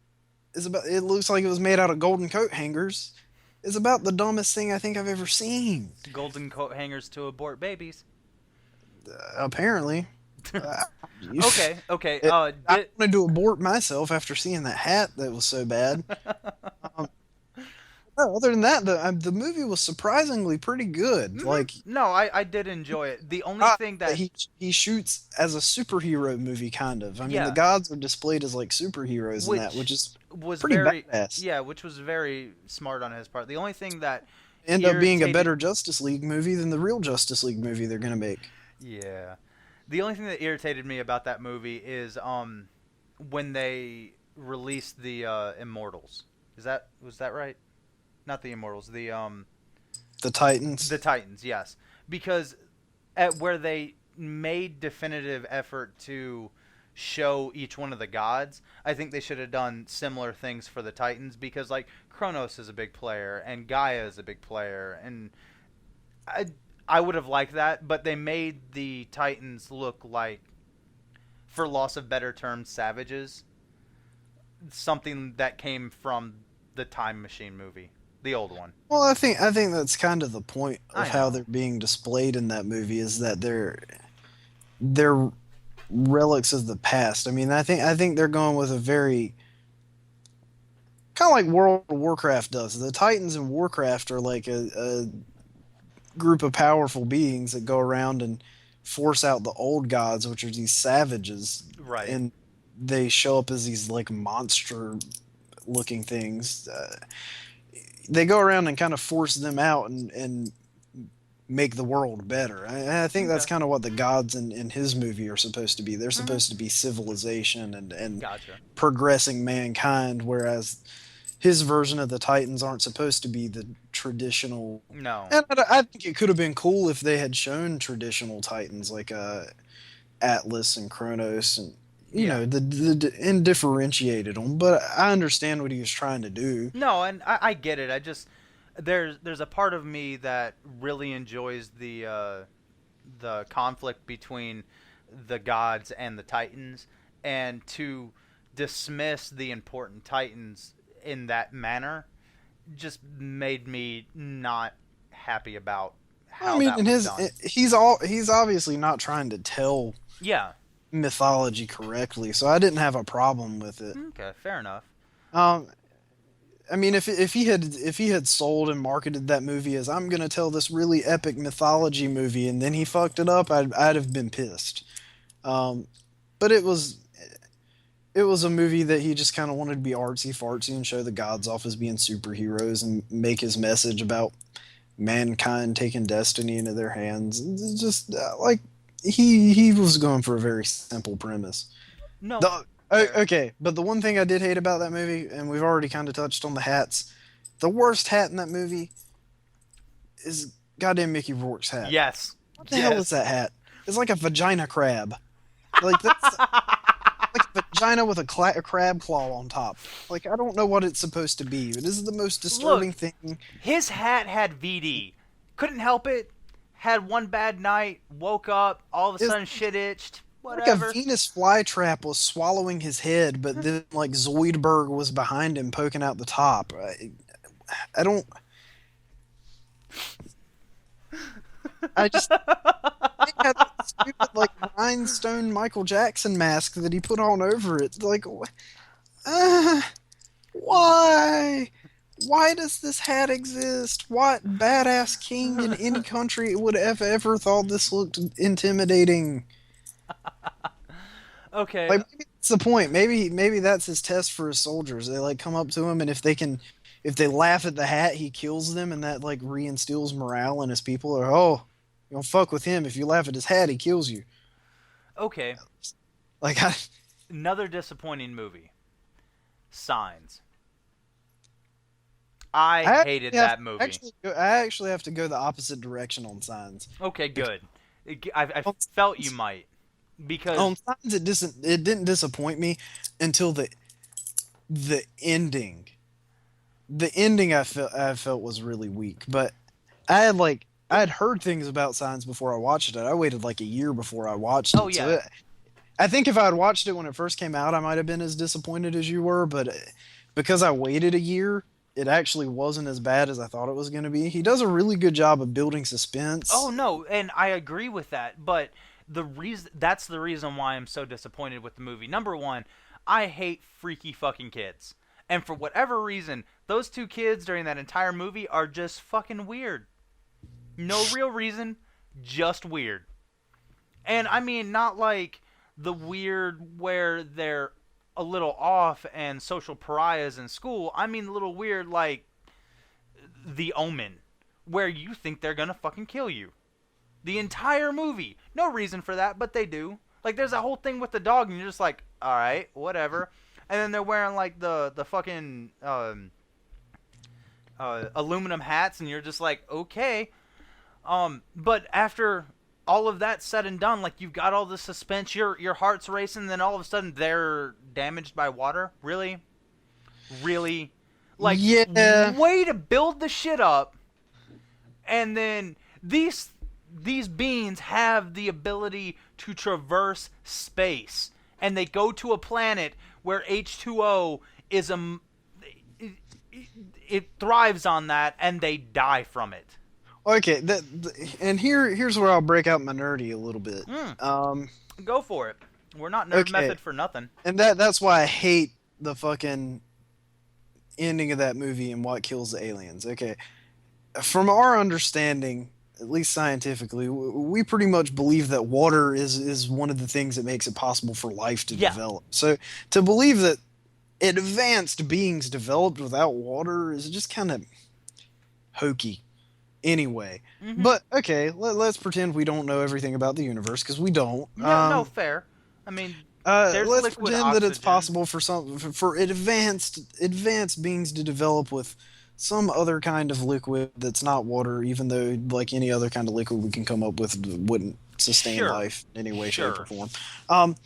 is about. It looks like it was made out of golden coat hangers. Is about the dumbest thing I think I've ever seen. Golden coat hangers to abort babies. Apparently. Okay. I wanted to abort myself after seeing that hat that was so bad. No, other than that, the movie was surprisingly pretty good. Like, no, I did enjoy it. The only thing that he shoots as a superhero movie, kind of. I mean, Yeah. the gods are displayed as like superheroes in that, which is was pretty very badass. yeah, which was very smart on his part. The only thing that End up being a irritated- better Justice League movie than the real Justice League movie they're gonna make. Yeah. The only thing that irritated me about that movie is when they released the Immortals. Was that right? Not the Immortals, the Titans. The Titans, yes. Because at where they made definitive effort to show each one of the gods, I think they should have done similar things for the Titans, because like Kronos is a big player and Gaia is a big player, and I would have liked that, but they made the Titans look like, for loss of better terms, savages. Something that came from the Time Machine movie, the old one. Well, I think that's kind of the point I of how know. they're being displayed in that movie, is that they're relics of the past. I mean, I think they're going with a very kind of like World of Warcraft does. The Titans in Warcraft are like a group of powerful beings that go around and force out the old gods, which are these savages, Right. and they show up as these like monster looking things. They go around and kind of force them out and make the world better. I think that's kind of what the gods in his movie are supposed to be. They're supposed to be civilization and Gotcha. progressing mankind, whereas his version of the Titans aren't supposed to be the traditional. No. And I think it could have been cool if they had shown traditional Titans like Atlas and Kronos, and you know, and differentiated them. But I understand what he was trying to do. No, and I get it. I just there's a part of me that really enjoys the conflict between the gods and the Titans, and to dismiss the important Titans in that manner just made me not happy about how I mean, that in was his, done. he's obviously not trying to tell Yeah. mythology correctly, so I didn't have a problem with it. Okay, fair enough. Um, I mean, if he had sold and marketed that movie as I'm gonna tell this really epic mythology movie, and then he fucked it up, I'd have been pissed. But it was a movie that he just kind of wanted to be artsy fartsy and show the gods off as being superheroes and make his message about mankind taking destiny into their hands. It's just like he was going for a very simple premise. No. Okay, but the one thing I did hate about that movie, and we've already kind of touched on the hats, the worst hat in that movie is goddamn Mickey Rourke's hat. Yes. What the hell is that hat? It's like a vagina crab. Like that's like a vagina with a crab claw on top. Like I don't know what it's supposed to be. This is the most disturbing thing. His hat had VD. Couldn't help it. Had one bad night. Woke up. All of a sudden, shit itched. Whatever. Like a Venus flytrap was swallowing his head, but then like Zoidberg was behind him, poking out the top. I don't. I just. He had that stupid like rhinestone Michael Jackson mask that he put on over it. Like, why? Why does this hat exist? What badass king in any country would have ever thought this looked intimidating? Okay. Like maybe that's the point. Maybe that's his test for his soldiers. They like come up to him, and if they laugh at the hat, he kills them, and that like reinstills morale in his people. Or you don't fuck with him. If you laugh at his hat, he kills you. Okay. Like Another disappointing movie. Signs. I hated that movie. I actually have to go the opposite direction on Signs. Okay, good. I felt you might. Because on Signs, it didn't disappoint me until the ending. The ending I felt was really weak, but I had heard things about Signs before I watched it. I waited like a year before I watched it. Oh yeah. So I think if I had watched it when it first came out, I might have been as disappointed as you were. But because I waited a year, it actually wasn't as bad as I thought it was going to be. He does a really good job of building suspense. Oh no, and I agree with that. But that's the reason why I'm so disappointed with the movie. Number one, I hate freaky fucking kids. And for whatever reason, those two kids during that entire movie are just fucking weird. No real reason, just weird. And I mean, not like the weird where they're a little off and social pariahs in school. I mean a little weird like The Omen, where you think they're gonna fucking kill you. The entire movie. No reason for that, but they do. Like, there's a whole thing with the dog, and you're just like, alright, whatever. And then they're wearing, like, the fucking aluminum hats, and you're just like, okay. But after all of that said and done, like, you've got all the suspense, your heart's racing, and then all of a sudden they're damaged by water? Really? Really? Like, yeah. Way to build the shit up, and then these beings have the ability to traverse space, and they go to a planet where H2O is it thrives on that, and they die from it. Okay, and here's where I'll break out my nerdy a little bit. Go for it. We're not nerd method for nothing. And that's why I hate the fucking ending of that movie and what kills the aliens. Okay, from our understanding, at least scientifically, we pretty much believe that water is one of the things that makes it possible for life to develop. So to believe that advanced beings developed without water is just kind of hokey. Anyway, but okay, let's pretend we don't know everything about the universe, because we don't. No, fair. I mean, there's let's liquid pretend oxygen. that it's possible for advanced beings to develop with some other kind of liquid that's not water, even though like any other kind of liquid we can come up with wouldn't sustain life in any way, shape, or form. And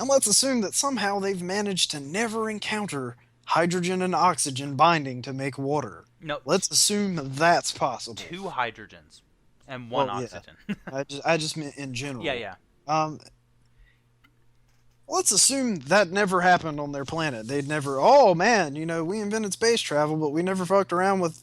let's assume that somehow they've managed to never encounter hydrogen and oxygen binding to make water. No. Let's assume that that's possible. 2 hydrogens and 1 oxygen. I just meant in general. Yeah. let's assume that never happened on their planet. They'd never, oh man, we invented space travel, but we never fucked around with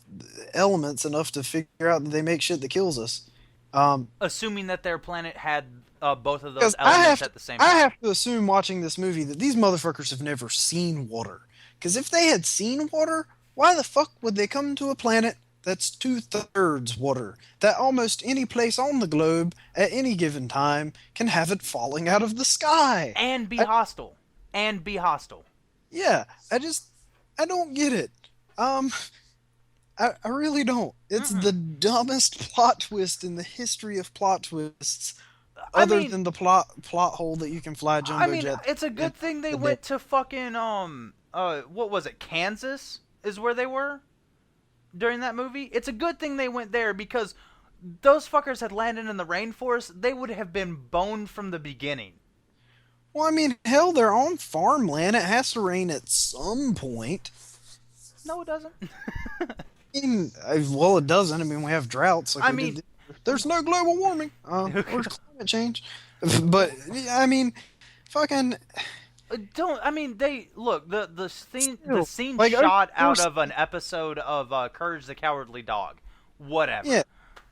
elements enough to figure out that they make shit that kills us. Um, Assuming that their planet had both of those because elements at the same I time. have to assume watching this movie that these motherfuckers have never seen water. Because if they had seen water, why the fuck would they come to a planet that's 2/3 water? That almost any place on the globe at any given time can have it falling out of the sky. And be hostile. And be hostile. Yeah, I don't get it. Um, I really don't. It's the dumbest plot twist in the history of plot twists, other than the plot hole that you can fly jumbo jets. It's a good thing they went to fucking what was it? Kansas is where they were during that movie. It's a good thing they went there because those fuckers had landed in the rainforest. They would have been boned from the beginning. Well, I mean, hell, they're on farmland. It has to rain at some point. No, it doesn't. Well, it doesn't. I mean, we have droughts. There's no global warming or climate change. But I mean, fucking. They look the scene like, shot out of an episode of Courage the Cowardly Dog. Whatever. Yeah.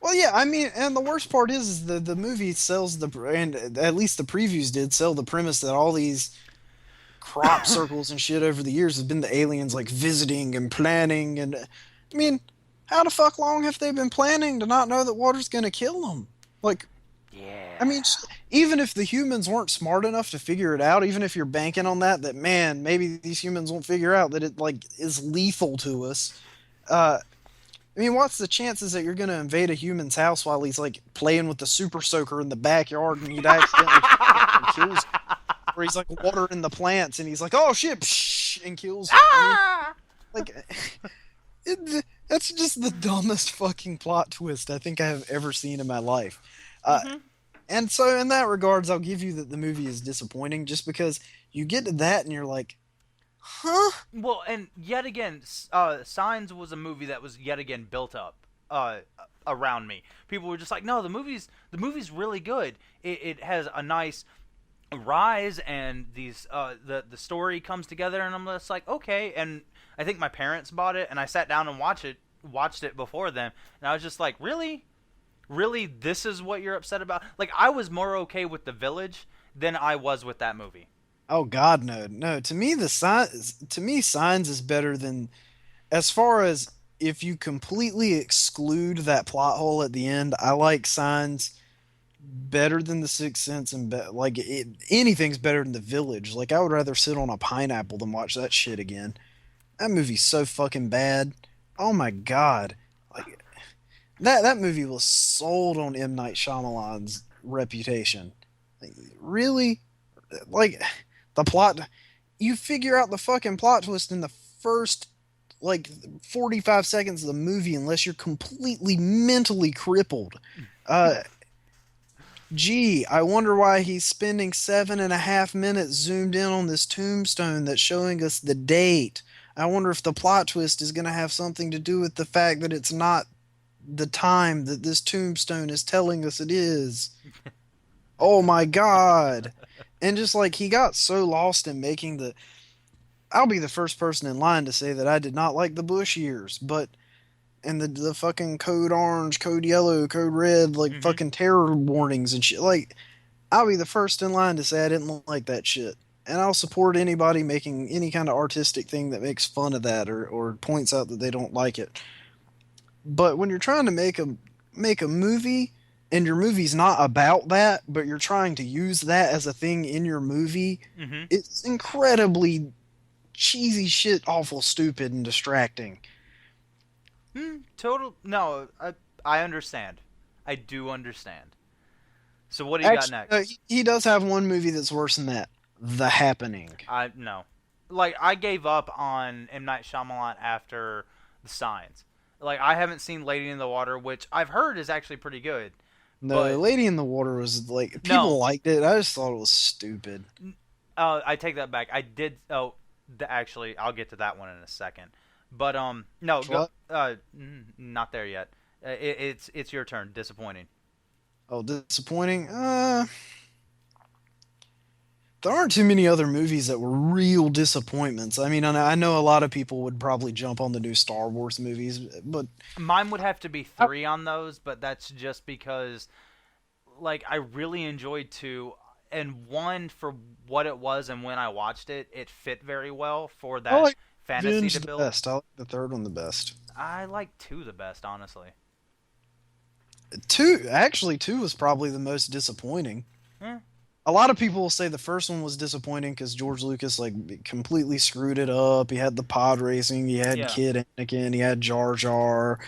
Well, yeah, I mean, and the worst part is the movie sells and at least the previews did sell the premise that all these crop circles and shit over the years have been the aliens like visiting and planning, and I mean, how the fuck long have they been planning to not know that water's gonna kill them? Like, yeah. I mean, even if the humans weren't smart enough to figure it out, even if you're banking on that man, maybe these humans won't figure out that it like is lethal to us. I mean, what's the chances that you're going to invade a human's house while he's, like, playing with the super soaker in the backyard and you'd accidentally and kills him? Or he's, like, watering the plants and he's like, oh, shit, psh, and kills him. I mean, like, that's just the dumbest fucking plot twist I think I have ever seen in my life. And so, in that regards, I'll give you that the movie is disappointing just because you get to that and you're like, huh? Well, and yet again, Signs was a movie that was yet again built up around me. People were just like, no, the movie's really good. It has a nice rise, and the story comes together, and I'm just like, okay. And I think my parents bought it, and I sat down and watched it before them, and I was just like, really, this is what you're upset about? Like, I was more okay with The Village than I was with that movie. Oh God, no. To me, Signs is better than, as far as if you completely exclude that plot hole at the end. I like Signs better than The Sixth Sense, and anything's better than The Village. Like, I would rather sit on a pineapple than watch that shit again. That movie's so fucking bad. Oh my God, like that movie was sold on M. Night Shyamalan's reputation. Like, really, like. The plot, you figure out the fucking plot twist in the first, 45 seconds of the movie unless you're completely mentally crippled. Gee, I wonder why he's spending 7.5 minutes zoomed in on this tombstone that's showing us the date. I wonder if the plot twist is going to have something to do with the fact that it's not the time that this tombstone is telling us it is. Oh my God. And just like he got so lost in making I'll be the first person in line to say that I did not like the Bush years, and the fucking code orange, code yellow, code red, fucking terror warnings and shit. Like, I'll be the first in line to say I didn't like that shit. And I'll support anybody making any kind of artistic thing that makes fun of that or points out that they don't like it. But when you're trying to make a movie, and your movie's not about that, but you're trying to use that as a thing in your movie, it's incredibly cheesy shit, awful, stupid, and distracting. No, I understand. I do understand. So what do you got next? He does have one movie that's worse than that. The Happening. No. Like, I gave up on M. Night Shyamalan after The Signs. Like, I haven't seen Lady in the Water, which I've heard is actually pretty good. No, Lady in the Water was like, people liked it. I just thought it was stupid. I take that back. I did. Actually, I'll get to that one in a second. But no, not there yet. It's your turn. Disappointing. Oh, disappointing. there aren't too many other movies that were real disappointments. I mean, I know a lot of people would probably jump on the new Star Wars movies, but Mine would have to be 3 on those, but that's just because, like, I really enjoyed 2, and 1 for what it was and when I watched it, it fit very well for I that like fantasy Revenge to the build. best. I like the third one the best. I like 2 the best, honestly. Two was probably the most disappointing. Eh. A lot of people will say the first one was disappointing because George Lucas completely screwed it up. He had the pod racing, he had Yeah. Kid Anakin, he had Jar Jar.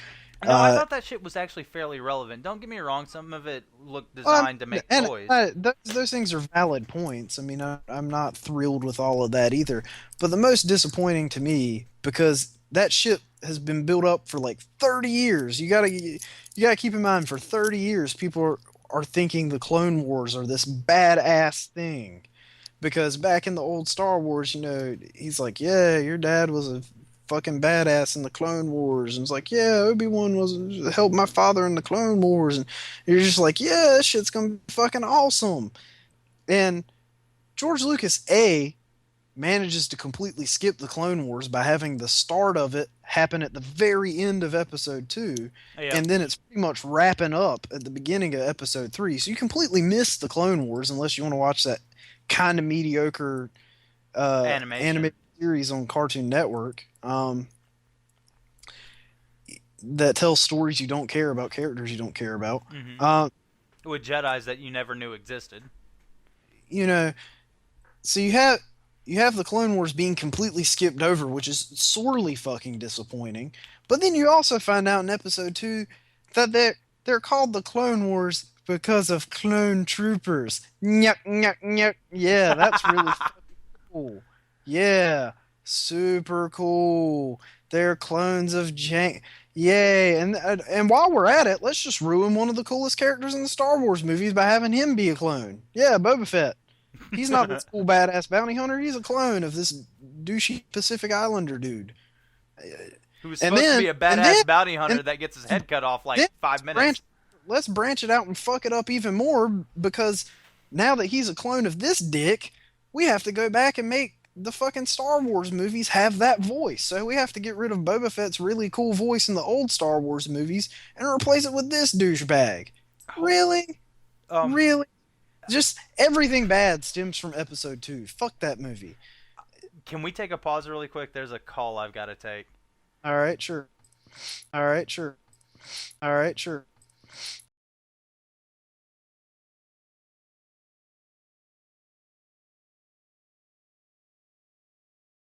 No, I thought that shit was actually fairly relevant. Don't get me wrong, some of it looked designed to make toys. Those things are valid points. I mean, I'm not thrilled with all of that either. But the most disappointing to me, because that shit has been built up for like 30 years. You gotta keep in mind, for 30 years, people are thinking the Clone Wars are this badass thing. Because back in the old Star Wars, he's like, yeah, your dad was a fucking badass in the Clone Wars, and it's like, yeah, Obi-Wan helped my father in the Clone Wars, and you're just like, yeah, this shit's gonna be fucking awesome. And George Lucas manages to completely skip the Clone Wars by having the start of it happen at the very end of Episode 2, Yeah. and then it's pretty much wrapping up at the beginning of Episode 3. So you completely miss the Clone Wars unless you want to watch that kind of mediocre Animation. animated series on Cartoon Network that tells stories you don't care about, characters you don't care about. With Jedis that you never knew existed. So you have the Clone Wars being completely skipped over, which is sorely fucking disappointing. But then you also find out in Episode 2 that they're called the Clone Wars because of clone troopers. Nyuk, nyuk, nyuk. Yeah, that's really fucking cool. Yeah, super cool. They're clones of Jank. Yay! And while we're at it, let's just ruin one of the coolest characters in the Star Wars movies by having him be a clone. Yeah, Boba Fett. He's not this cool badass bounty hunter. He's a clone of this douchey Pacific Islander dude. Who was supposed to be a badass bounty hunter that gets his head cut off like 5 minutes. Let's branch it out and fuck it up even more, because now that he's a clone of this dick, we have to go back and make the fucking Star Wars movies have that voice. So we have to get rid of Boba Fett's really cool voice in the old Star Wars movies and replace it with this douchebag. Really? Really? Just everything bad stems from Episode 2. Fuck that movie. Can we take a pause really quick? There's a call I've got to take. All right, sure. All right, sure. All right, sure.